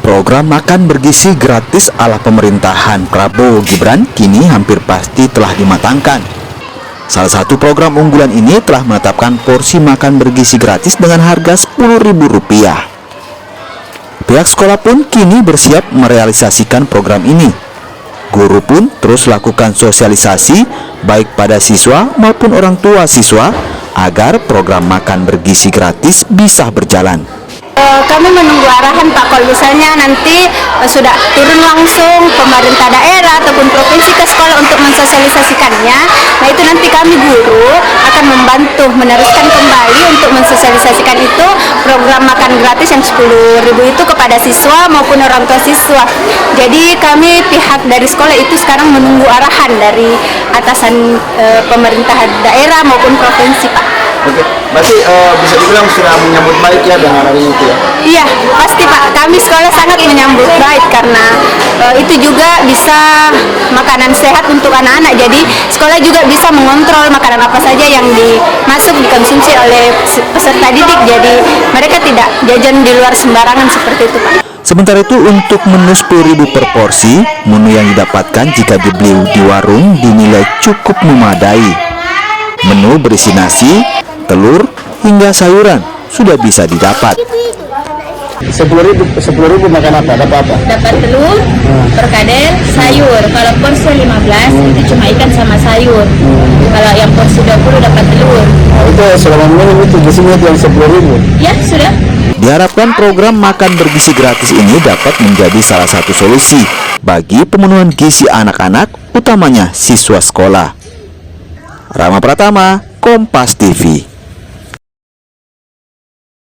Program makan bergizi gratis ala pemerintahan Prabowo Gibran kini hampir pasti telah dimatangkan. Salah satu program unggulan ini telah menetapkan porsi makan bergizi gratis dengan harga Rp10.000. Pihak sekolah pun kini bersiap merealisasikan program ini. Guru pun terus lakukan sosialisasi baik pada siswa maupun orang tua siswa agar program makan bergizi gratis bisa berjalan. Kami menunggu arahan Pak, kalau misalnya nanti sudah turun langsung pemerintah daerah ataupun provinsi ke sekolah untuk mensosialisasikannya. Nah itu nanti kami guru akan membantu meneruskan kembali untuk mensosialisasikan itu program makan gratis yang Rp10.000 itu kepada siswa maupun orang tua siswa. Jadi kami pihak dari sekolah itu sekarang menunggu arahan dari atasan pemerintah daerah maupun provinsi Pak. Oke, berarti bisa dibilang sudah menyambut baik ya dengan hari itu ya? Iya, pasti Pak. Kami sekolah sangat menyambut baik karena itu juga bisa makanan sehat untuk anak-anak. Jadi sekolah juga bisa mengontrol makanan apa saja yang dimasuk dikonsumsi oleh peserta didik. Jadi mereka tidak jajan di luar sembarangan seperti itu Pak. Sementara itu untuk menu Rp10.000 per porsi, menu yang didapatkan jika dibeli di warung dinilai cukup memadai. Menu berisi nasi, telur, hingga sayuran sudah bisa didapat. Rp10.000 makan apa? Dapat apa? Dapat telur, perkedel, sayur. Kalau porsi 15 itu cuma ikan sama sayur. Kalau yang porsi 20 dapat telur. Nah, itu selama minum itu gizinya yang Rp10.000. Ya sudah. Diharapkan program makan bergizi gratis ini dapat menjadi salah satu solusi bagi pemenuhan gizi anak-anak, utamanya siswa sekolah. Rama Pratama, Kompas TV.